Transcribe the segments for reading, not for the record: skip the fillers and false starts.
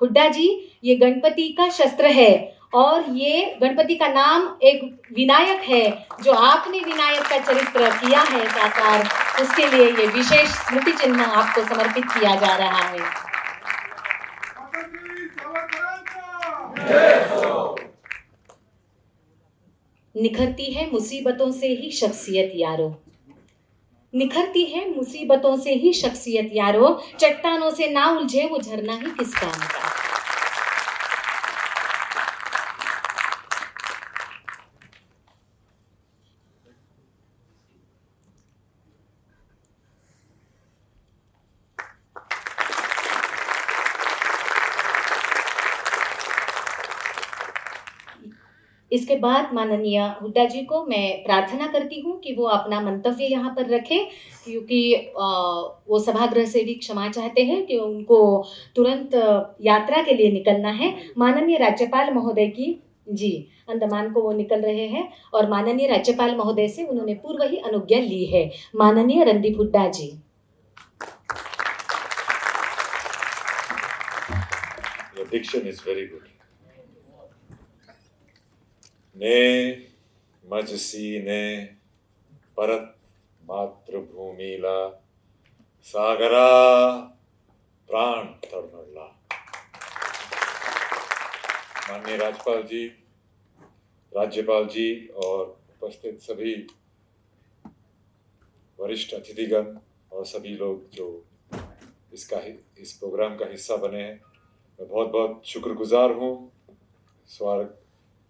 हुड्डा जी, ये गणपति का शस्त्र है और ये गणपति का नाम एक विनायक है। जो आपने विनायक का चरित्र किया है साकार, उसके लिए ये विशेष स्मृति चिन्ह आपको समर्पित किया जा रहा है। निखरती है मुसीबतों से ही शख्सियत यारो, निखरती है मुसीबतों से ही शख्सियत यारो, चट्टानों से ना उलझे वो झरना ही किस काम का। इसके बाद माननीय हुड्डा जी को मैं प्रार्थना करती हूँ कि वो अपना मंतव्य यहाँ पर रखें, क्योंकि वो सभागृह से भी क्षमा चाहते हैं कि उनको तुरंत यात्रा के लिए निकलना है। माननीय राज्यपाल महोदय की जी अंडमान को वो निकल रहे हैं और माननीय राज्यपाल महोदय से उन्होंने पूर्व ही अनुज्ञा ली है। माननीय रणदीप हुड्डा जी। Your diction is very good. ने मजसीने परत मातृभूमीला सागरा प्राण तरुणला। माननीय राज्यपाल जी और उपस्थित सभी वरिष्ठ अतिथिगण और सभी लोग जो इस प्रोग्राम का हिस्सा बने हैं, मैं बहुत बहुत शुक्रगुजार हूँ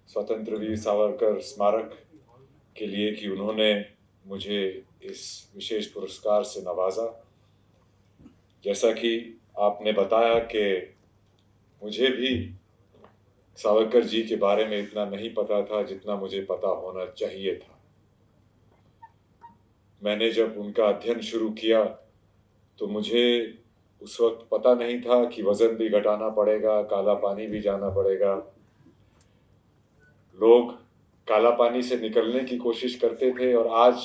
स्वतंत्र वीर सावरकर स्मारक के लिए कि उन्होंने मुझे इस विशेष पुरस्कार से नवाजा। जैसा कि आपने बताया कि मुझे भी सावरकर जी के बारे में इतना नहीं पता था जितना मुझे पता होना चाहिए था। मैंने जब उनका अध्ययन शुरू किया तो मुझे उस वक्त पता नहीं था कि वजन भी घटाना पड़ेगा, काला पानी भी जाना पड़ेगा। लोग काला पानी से निकलने की कोशिश करते थे और आज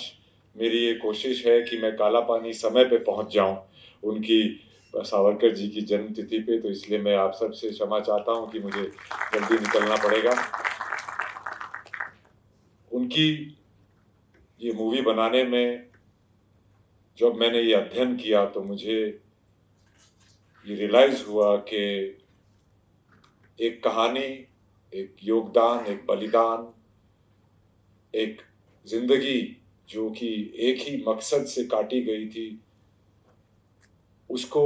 मेरी ये कोशिश है कि मैं काला पानी समय पे पहुंच जाऊं उनकी सावरकर जी की जन्मतिथि पे। तो इसलिए मैं आप सबसे क्षमा चाहता हूं कि मुझे जल्दी निकलना पड़ेगा। उनकी ये मूवी बनाने में जब मैंने ये अध्ययन किया तो मुझे ये रियलाइज हुआ कि एक कहानी, एक योगदान, एक बलिदान, एक जिंदगी जो कि एक ही मकसद से काटी गई थी, उसको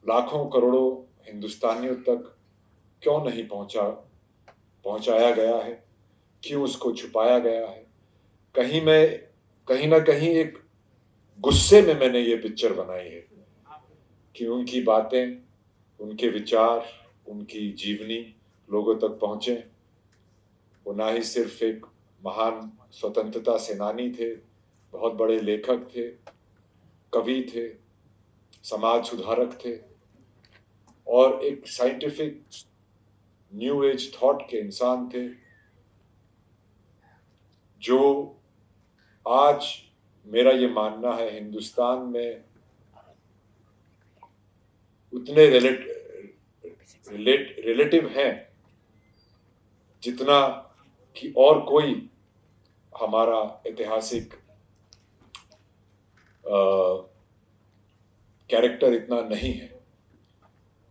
लाखों करोड़ों हिंदुस्तानियों तक क्यों नहीं पहुंचाया गया है, क्यों उसको छुपाया गया है। कहीं ना कहीं एक गुस्से में मैंने ये पिक्चर बनाई है कि उनकी बातें, उनके विचार, उनकी जीवनी लोगों तक पहुंचे। वो ना ही सिर्फ एक महान स्वतंत्रता सेनानी थे, बहुत बड़े लेखक थे, कवि थे, समाज सुधारक थे और एक साइंटिफिक न्यू एज थॉट के इंसान थे जो आज मेरा ये मानना है हिंदुस्तान में उतने रिलेटिव हैं जितना कि और कोई हमारा ऐतिहासिक कैरेक्टर इतना नहीं है।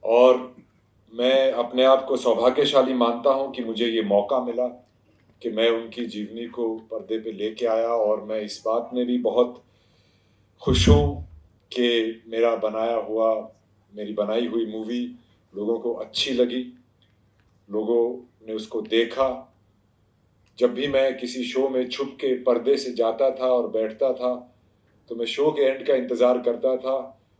और मैं अपने आप को सौभाग्यशाली मानता हूं कि मुझे ये मौका मिला कि मैं उनकी जीवनी को पर्दे पे लेके आया। और मैं इस बात में भी बहुत खुश हूँ कि मेरी बनाई हुई मूवी लोगों को अच्छी लगी, लोगों ने उसको देखा। जब भी मैं किसी शो में छुप के पर्दे से जाता था और बैठता था तो मैं शो के एंड का इंतज़ार करता था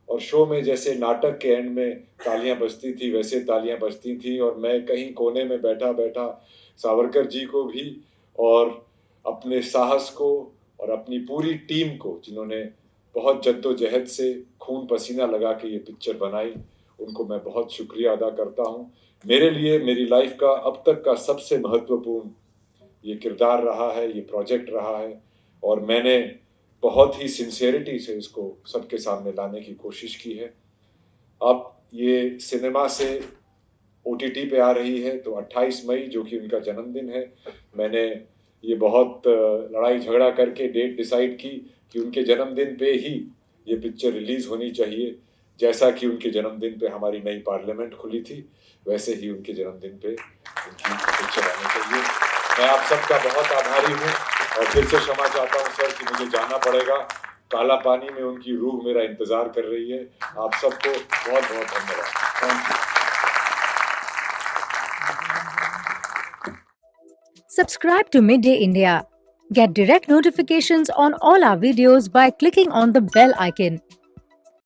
और शो में जैसे नाटक के एंड में तालियां बजती थी वैसे तालियां बजती थी और मैं कहीं कोने में बैठा बैठा सावरकर जी को भी और अपने साहस को और अपनी पूरी टीम को, जिन्होंने बहुत जद्दोजहद से खून पसीना लगा के ये पिक्चर बनाई, उनको मैं बहुत शुक्रिया अदा करता हूँ। मेरे लिए मेरी लाइफ का अब तक का सबसे महत्वपूर्ण ये किरदार रहा है, ये प्रोजेक्ट रहा है और मैंने बहुत ही सिंसियरिटी से इसको सबके सामने लाने की कोशिश की है। अब ये सिनेमा से OTT पे आ रही है, तो 28 मई जो कि उनका जन्मदिन है, मैंने ये बहुत लड़ाई झगड़ा करके डेट डिसाइड की कि उनके जन्मदिन पे ही ये पिक्चर रिलीज़ होनी चाहिए। जैसा कि उनके जन्मदिन पे हमारी नई पार्लियामेंट खुली थी, वैसे ही उनके जन्मदिन पे उनकी पिक्चर आनी चाहिए। मैं आप सबका बहुत आभारी हूँ और फिर से क्षमा चाहता हूँ सर कि मुझे जाना पड़ेगा। काला पानी में उनकी रूह मेरा इंतज़ार कर रही है। आप सबको बहुत बहुत धन्यवाद। Thank you. Subscribe to Midday India. Get direct notifications on all our videos by clicking on the bell icon.